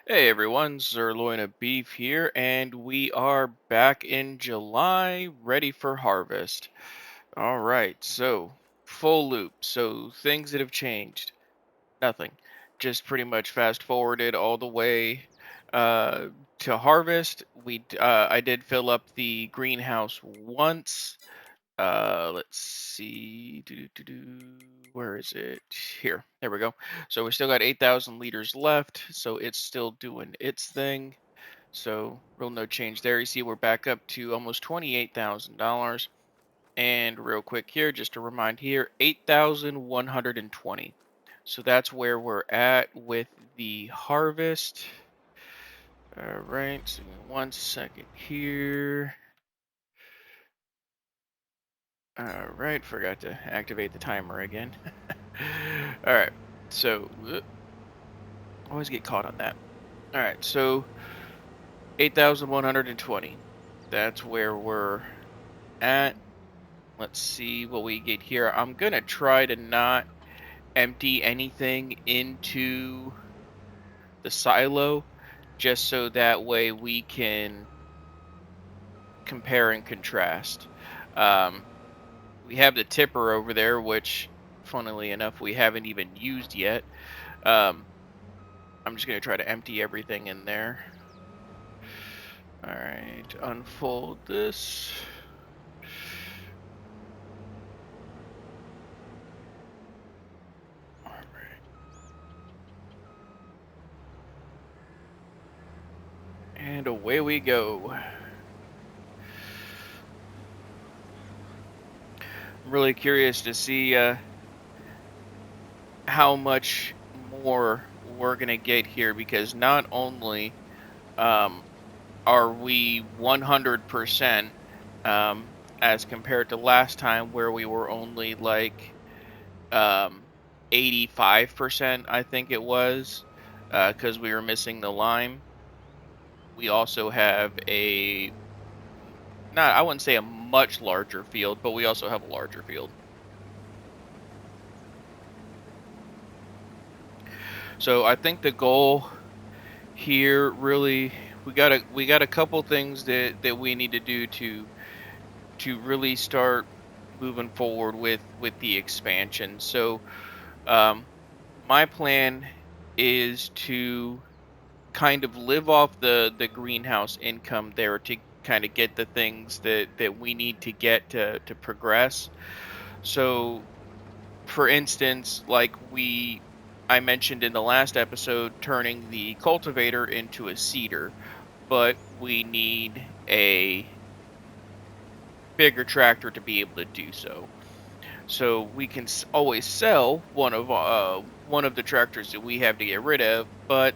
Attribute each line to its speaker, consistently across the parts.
Speaker 1: Hey everyone, Sirloin of Beef here, and we are back in July, ready for harvest. All right, so full loop. So things that have changed, nothing. Just pretty much fast forwarded all the way uh, to harvest. I did fill up the greenhouse once. Let's see. Where is it? Here. There we go. So we still got 8,000 liters left. So it's still doing its thing. So real no change there. You see we're back up to almost $28,000. And real quick here, just to remind here, 8,120. So that's where we're at with the harvest. All right. So give me 1 second here. All right, forgot to activate the timer again. All right, so always get caught on that. All right, so 8,120. That's where we're at. Let's see what we get here. I'm gonna try to not empty anything into the silo, just so that way we can compare and contrast. Um, we have the tipper over there, which, funnily enough, we haven't even used yet. Um, I'm just going to try to empty everything in there. All right, unfold this. All right. And away we go. I'm really curious to see how much more we're going to get here, because not only um, are we 100% as compared to last time where we were only like um, 85%, I think it was, because we were missing the lime. We also have not, I wouldn't say a much larger field, but we also have a larger field. So I think the goal here really, we got a couple things that we need to do to really start moving forward with the expansion. So um, my plan is to kind of live off the greenhouse income there to kind of get the things that we need to get to progress. So for instance, like I mentioned in the last episode, turning the cultivator into a seeder, but we need a bigger tractor to be able to do so. So we can always sell one of the tractors that we have to get rid of, but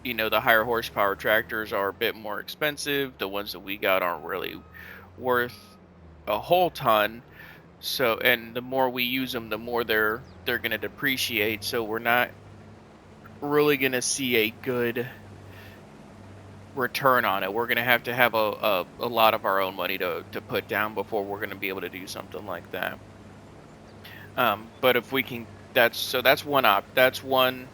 Speaker 1: the higher horsepower tractors are a bit more expensive. The ones that we got aren't really worth a whole ton. So, and the more we use them, the more they're going to depreciate. So we're not really going to see a good return on it. We're going to have a lot of our own money to put down before we're going to be able to do something like that. But if we can, that's one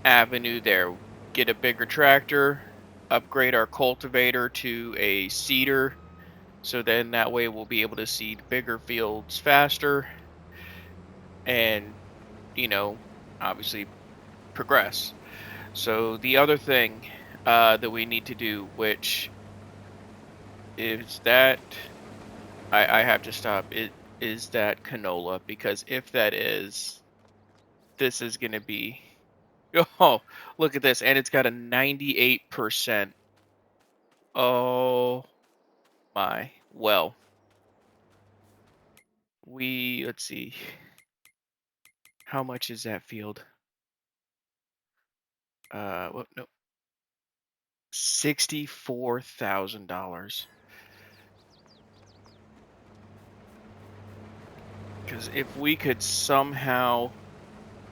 Speaker 1: avenue there. Get a bigger tractor, upgrade our cultivator to a seeder, so then that way we'll be able to seed bigger fields faster and, you know, obviously progress. So the other thing that we need to do, which is that I have to stop, it is that canola, because if that is, this is going to be, oh, look at this, and it's got a 98%. Oh my. Well, let's see. How much is that field? What, no. $64,000. Because if we could somehow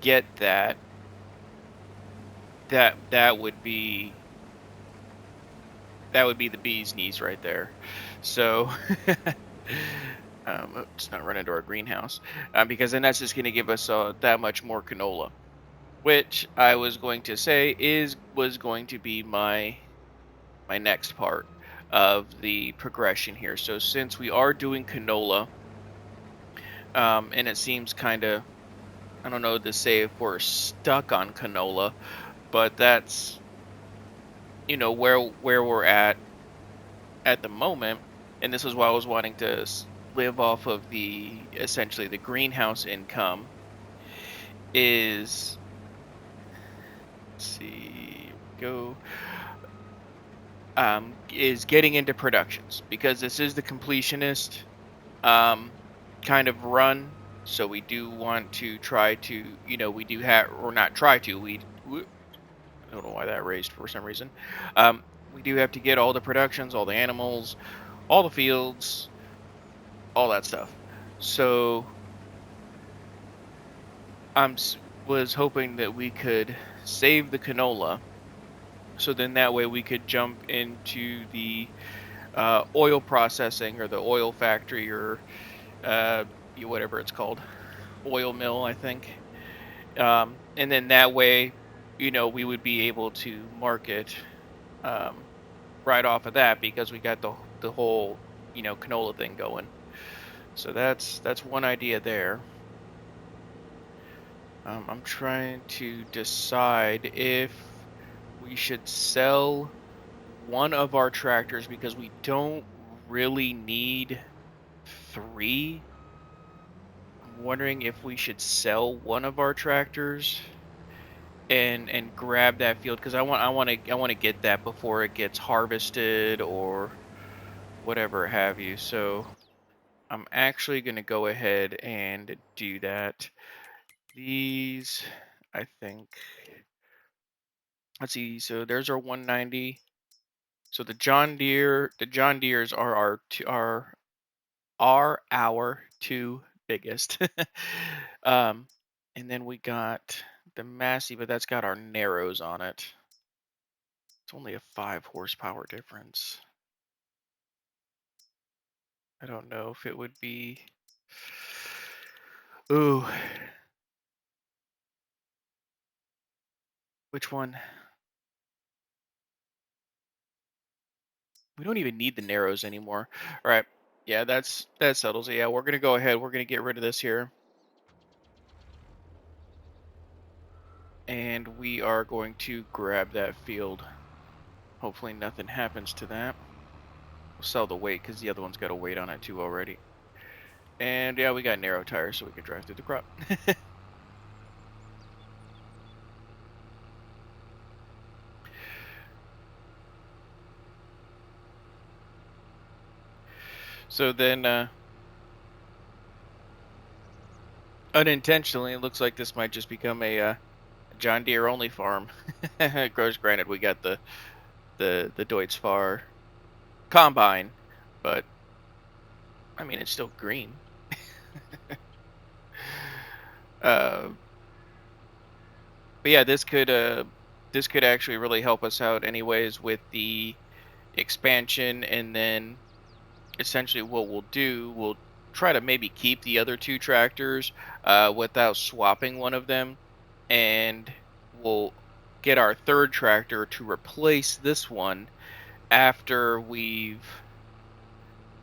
Speaker 1: get that, that would be the bee's knees right there. So, let's not run into our greenhouse, because then that's just going to give us that much more canola. which I was going to say was going to be my next part of the progression here. So since we are doing canola, and it seems kind of, I don't know to say if we're stuck on canola, but that's where we're at the moment, and this is why I was wanting to live off of the essentially the greenhouse income is, let's see, go is getting into productions, because this is the completionist um kind of run. So we do want to try to, we do have, or not try to, we I don't know why that raised for some reason. We do have to get all the productions, all the animals, all the fields, all that stuff. So I'm was hoping that we could save the canola, so then that way we could jump into the oil processing, or the oil factory, or uh, whatever it's called, oil mill, I think. And then that way, we would be able to market um, right off of that, because we got the whole canola thing going. So that's one idea there. I'm trying to decide if we should sell one of our tractors, because we don't really need three. I'm wondering if we should sell one of our tractors and grab that field, because I want to get that before it gets harvested or whatever have you. So I'm actually going to go ahead and do that. These, I think, let's see. So there's our 190. So the John Deeres are our two biggest. um, and then we got the Massey, but that's got our Narrows on it. It's only a 5 horsepower difference. I don't know if it would be. Ooh, which one? We don't even need the Narrows anymore. All right. Yeah, that settles it. Yeah, we're gonna go ahead. We're gonna get rid of this here, and we are going to grab that field. Hopefully nothing happens to that. We'll sell the weight, because the other one's got a weight on it too already. And yeah, we got narrow tires, so we can drive through the crop. So then, unintentionally, it looks like this might just become a John Deere only farm. Of course, granted, we got the Deutz Fahr combine, but I mean it's still green. uh, but yeah, this could actually really help us out, anyways, with the expansion. And then essentially what we'll do, we'll try to maybe keep the other two tractors without swapping one of them, and we'll get our third tractor to replace this one after we've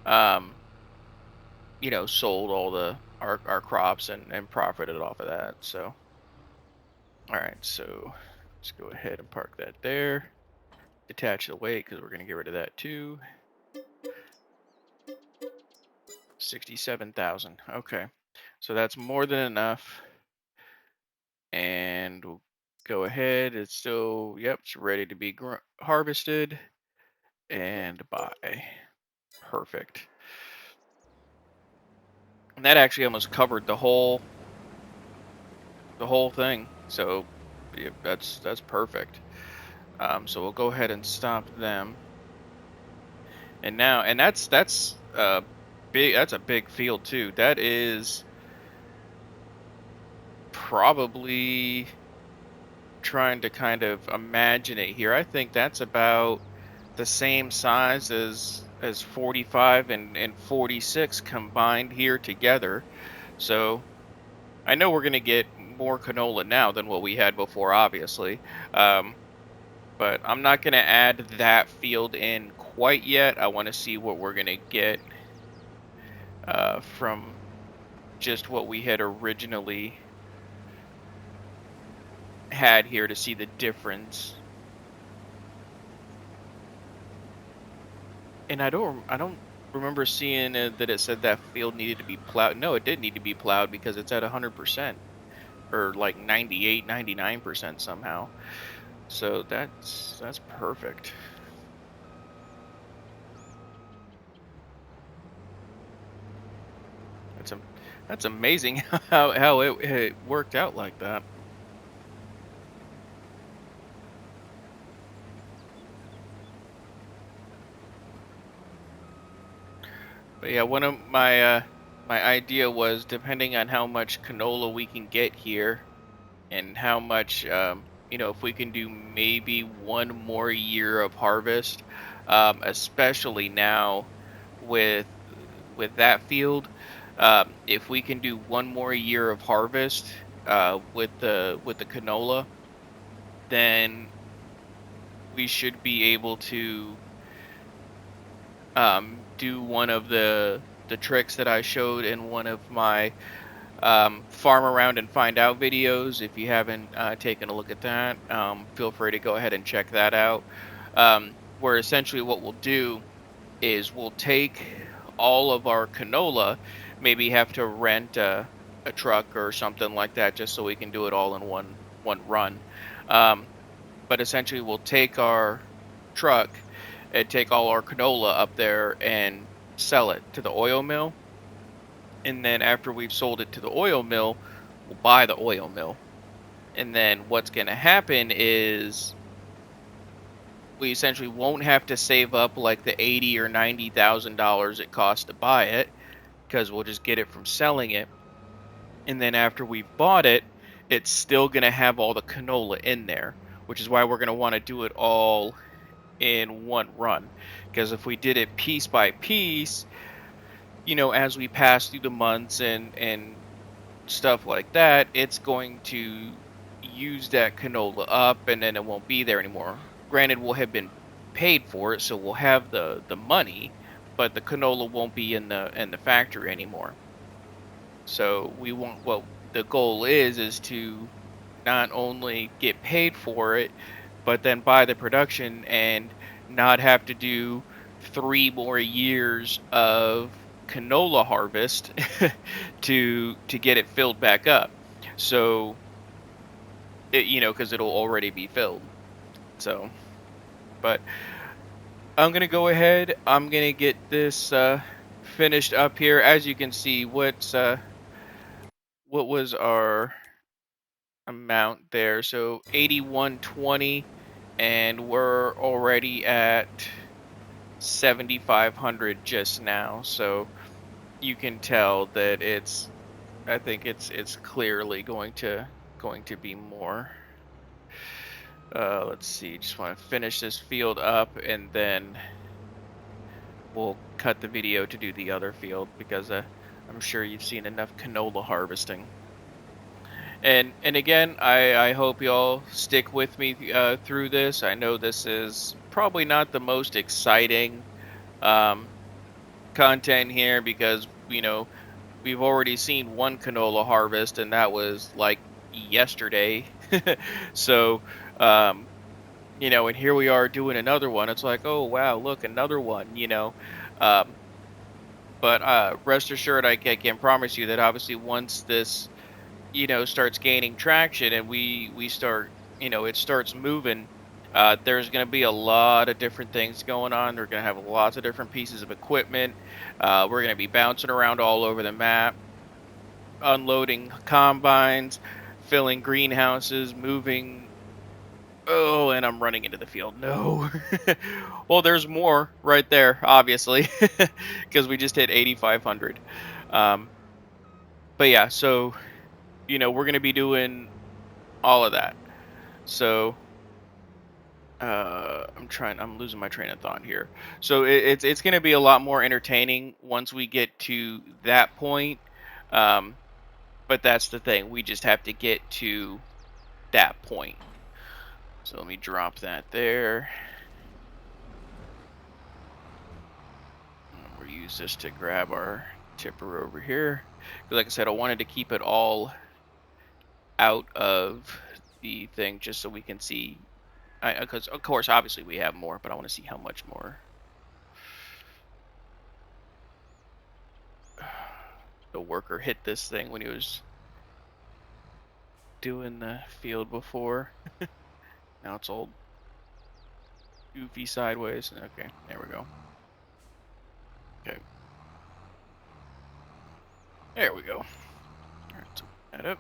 Speaker 1: um, sold all our crops and profited off of that. So all right, so let's go ahead and park that there. Detach the weight, because we're going to get rid of that too. 67,000. Okay, so that's more than enough. And we'll go ahead. It's still, yep, it's ready to be harvested and buy. Perfect. And that actually almost covered the whole thing. So yeah, that's perfect. So we'll go ahead and stop them. And now, and that's big. That's a big field too. That is probably, trying to kind of imagine it here. I think that's about the same size as 45 and 46 combined here together. So I know we're going to get more canola now than what we had before, obviously. Um, but I'm not going to add that field in quite yet. I want to see what we're going to get from just what we had originally had here to see the difference. And I don't remember seeing that it said that field needed to be plowed. No, it did need to be plowed because it's at 100% or like 98, 99% somehow. So that's perfect. That's a, that's amazing how it worked out like that. But yeah, one of my idea was depending on how much canola we can get here and how much if we can do maybe one more year of harvest, especially now with that field, if we can do one more year of harvest with the canola, then we should be able to do one of the tricks that I showed in one of my farm around and find out videos. If you haven't taken a look at that, feel free to go ahead and check that out. Where essentially what we'll do is we'll take all of our canola, maybe have to rent a truck or something like that just so we can do it all in one run. Um, but essentially we'll take our truck and take all our canola up there and sell it to the oil mill. And then after we've sold it to the oil mill, we'll buy the oil mill. And then what's going to happen is we essentially won't have to save up like the $80,000 or $90,000 it costs to buy it, because we'll just get it from selling it. And then after we've bought it, it's still going to have all the canola in there, which is why we're going to want to do it all in one run. Because if we did it piece by piece, as we pass through the months and stuff like that, it's going to use that canola up and then it won't be there anymore. Granted, we'll have been paid for it, so we'll have the money, but the canola won't be in the factory anymore. So we want, what the goal is to not only get paid for it, but then buy the production and not have to do 3 more years of canola harvest to get it filled back up. So because it'll already be filled. So, but I'm gonna go ahead. I'm gonna get this finished up here. As you can see, what was our amount there? So 8120, and we're already at 7,500 just now. So you can tell that I think it's clearly going to be more. Let's see. Just want to finish this field up, and then we'll cut the video to do the other field because I'm sure you've seen enough canola harvesting. And again, I hope y'all stick with me through this. I know this is probably not the most exciting um, content here because we've already seen one canola harvest, and that was like yesterday. So, and here we are doing another one. It's like, oh wow, look, another one. Um, but rest assured, I can promise you that obviously once this, starts gaining traction and we start, it starts moving. There's going to be a lot of different things going on. They're going to have lots of different pieces of equipment. We're going to be bouncing around all over the map, unloading combines, filling greenhouses, moving. Oh, and I'm running into the field. No. Well, there's more right there, obviously, because we just hit 8,500. Um, but yeah, so we're going to be doing all of that. So I'm losing my train of thought here. So it's going to be a lot more entertaining once we get to that point. Um, But that's the thing. We just have to get to that point. So let me drop that there. We'll use this to grab our tipper over here. Like I said, I wanted to keep it all out of the thing just so we can see. Because, of course, obviously we have more, but I want to see how much more. The worker hit this thing when he was doing the field before. Now it's all goofy sideways. Okay, there we go. Okay. There we go. All right, so that up.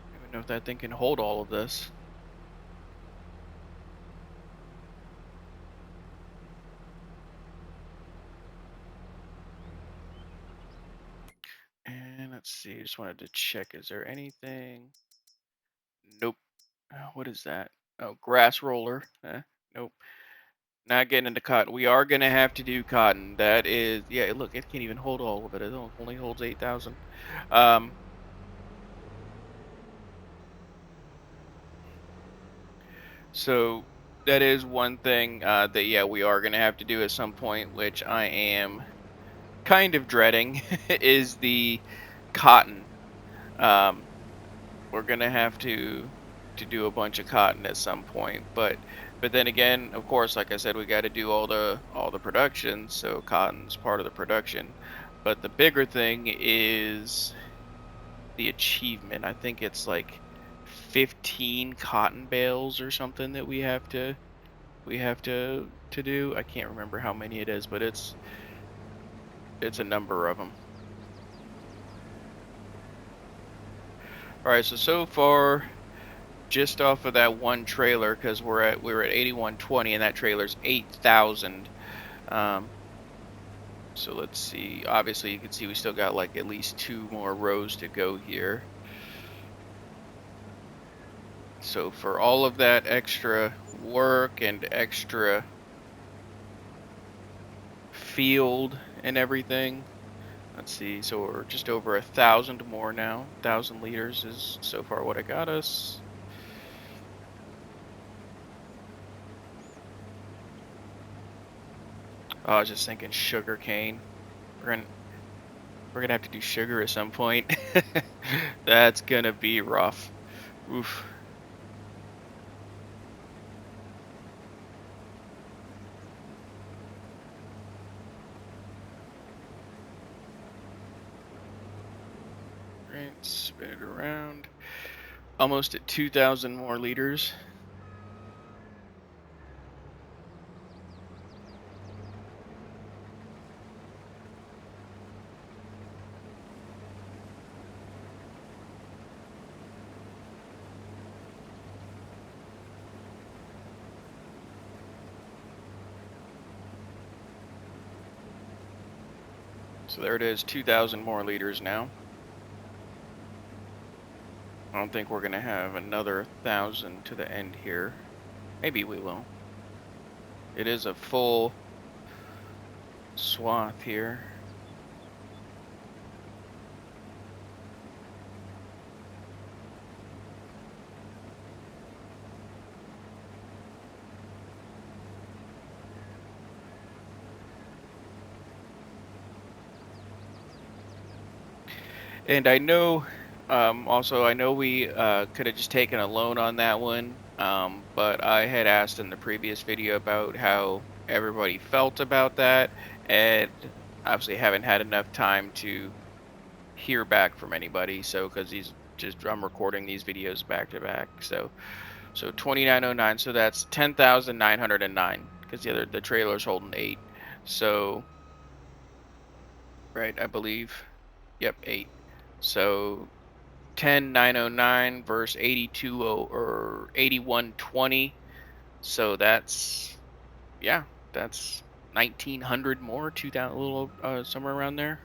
Speaker 1: I don't even know if that thing can hold all of this. And let's see, just wanted to check, is there anything? Nope. What is that? Oh, grass roller. Nope. Not getting into cotton. We are going to have to do cotton. That is, yeah, look, it can't even hold all of it. It only holds 8,000. So that is one thing that, yeah, we are going to have to do at some point, which I am kind of dreading, is the cotton. We're going to have to do a bunch of cotton at some point, but then again, of course, like I said, we got to do all the production, so cotton's part of the production. But the bigger thing is the achievement. I think it's like 15 cotton bales or something that we have to do. I can't remember how many it is, but it's a number of them. All right, so far, just off of that one trailer, because we were at 8120 and that trailer's 8,000. So let's see. Obviously, you can see we still got like at least 2 more rows to go here. So for all of that extra work and extra field and everything, let's see. So we're just over 1,000 more now. 1,000 liters is so far what it got us. Oh, I was just thinking sugar cane. We're gonna have to do sugar at some point. That's gonna be rough. Oof. Right, spin it around. Almost at 2,000 more liters. So there it is, 2,000 more liters now. I don't think we're going to have another 1,000 to the end here. Maybe we will. It is a full swath here. And I know, also, I know we could have just taken a loan on that one, but I had asked in the previous video about how everybody felt about that, and obviously haven't had enough time to hear back from anybody. So, because I'm recording these videos back to back, so 2909, so that's 10,909, because the trailer's holding 8, so right, I believe, yep, 8. So 10,909 versus 82 or 8120. So that's, yeah, that's 1,900 more, 2,000, a little somewhere around there.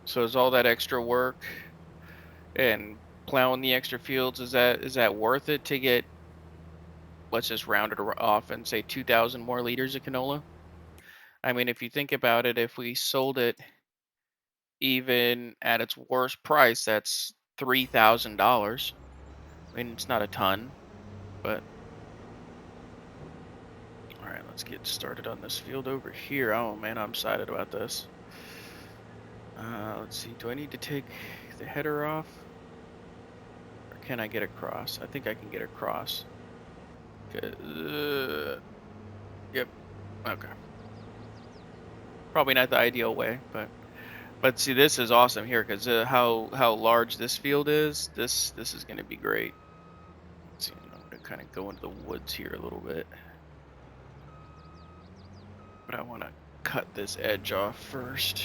Speaker 1: So is all that extra work and plowing the extra fields, is that worth it to get, let's just round it off and say 2,000 more liters of canola? I mean, if you think about it, if we sold it even at its worst price, that's $3,000. I mean, it's not a ton, but all right, let's get started on this field over here. Oh man, I'm excited about this. Let's see. Do I need to take the header off, or can I get across? I think I can get across. Yep. Okay. Probably not the ideal way, but see, this is awesome here because how large this field is. This is going to be great. Let's see. I'm going to kind of go into the woods here a little bit, but I want to cut this edge off first.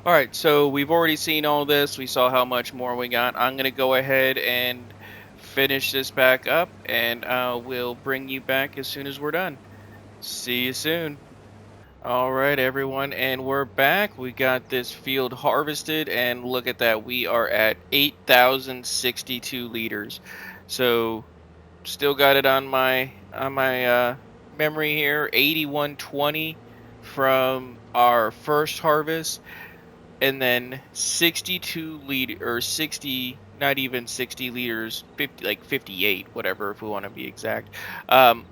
Speaker 1: All right, so we've already seen all this. We saw how much more we got. I'm going to go ahead and finish this back up, and we'll bring you back as soon as we're done. See you soon. All right, everyone, and we're back. We got this field harvested, and look at that. We are at 8,062 liters. So still got it on my memory here, 8120 from our first harvest, and then 62 liter, or 60, not even 60 liters, 50, like 58, whatever, if we want to be exact,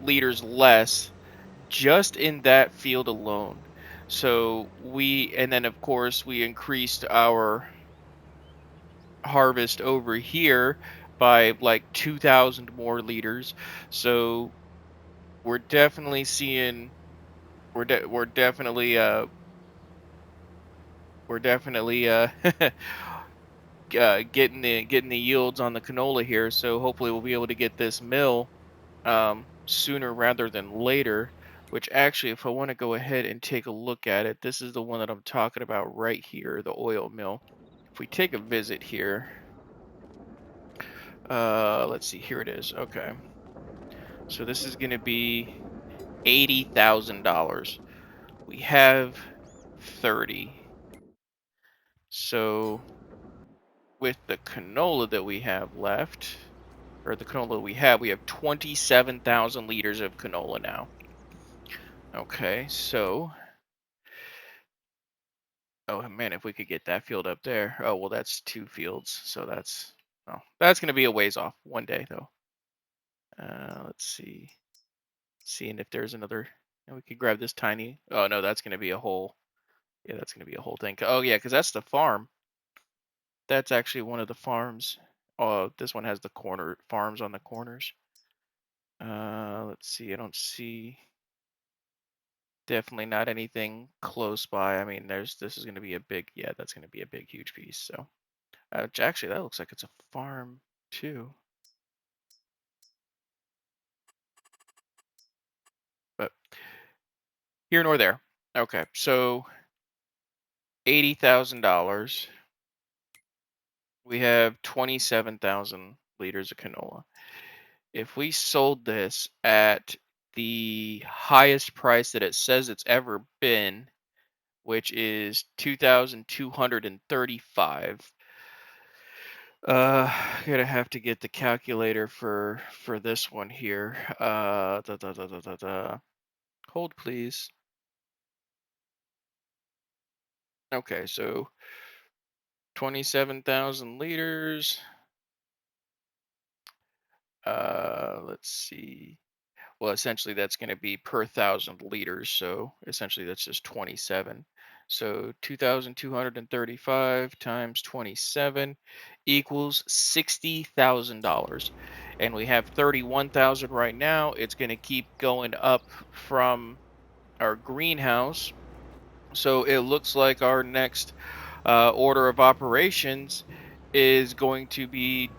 Speaker 1: liters less just in that field alone. So and then of course we increased our harvest over here by like 2,000 more liters. So we're definitely seeing, we're definitely getting the yields on the canola here. So hopefully we'll be able to get this mill sooner rather than later. Which actually, if I want to go ahead and take a look at it, this is the one that I'm talking about right here, the oil mill. If we take a visit here, let's see, here it is. Okay, so this is going to be $80,000. We have 30. So with the canola that we have left, or the canola we have 27,000 liters of canola now. Okay, so, oh man, if we could get that field up there. Oh, well, that's two fields, so that's going to be a ways off one day, though. Let's see. Seeing if there's another, and we could grab this tiny. Oh, no, that's going to be a whole, yeah, that's going to be a whole thing. Oh, yeah, because that's the farm. That's actually one of the farms. Oh, this one has the corner farms on the corners. Let's see. I don't see. Definitely not anything close by. I mean, this is going to be a big, yeah, that's going to be a big, huge piece. So, actually, that looks like it's a farm too. But here nor there. Okay, so $80,000. We have 27,000 liters of canola. If we sold this at the highest price that it says it's ever been, which is 2,235. Gonna have to get the calculator for this one here. Hold please. Okay, so 27,000 liters. Let's see. Well, essentially that's going to be per 1,000 liters. So essentially that's just 27. So 2,235 times 27 equals $60,000. And we have 31,000 right now. It's going to keep going up from our greenhouse. So it looks like our next order of operations is going to be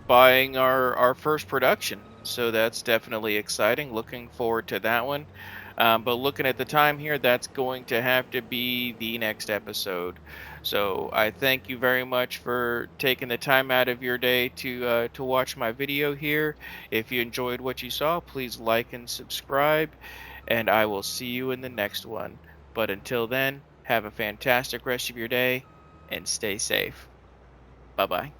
Speaker 1: buying our first production. So that's definitely exciting. Looking forward to that one. But looking at the time here, that's going to have to be the next episode. So I thank you very much for taking the time out of your day to watch my video here. If you enjoyed what you saw, please like and subscribe, and I will see you in the next one. But until then, have a fantastic rest of your day and stay safe. Bye bye.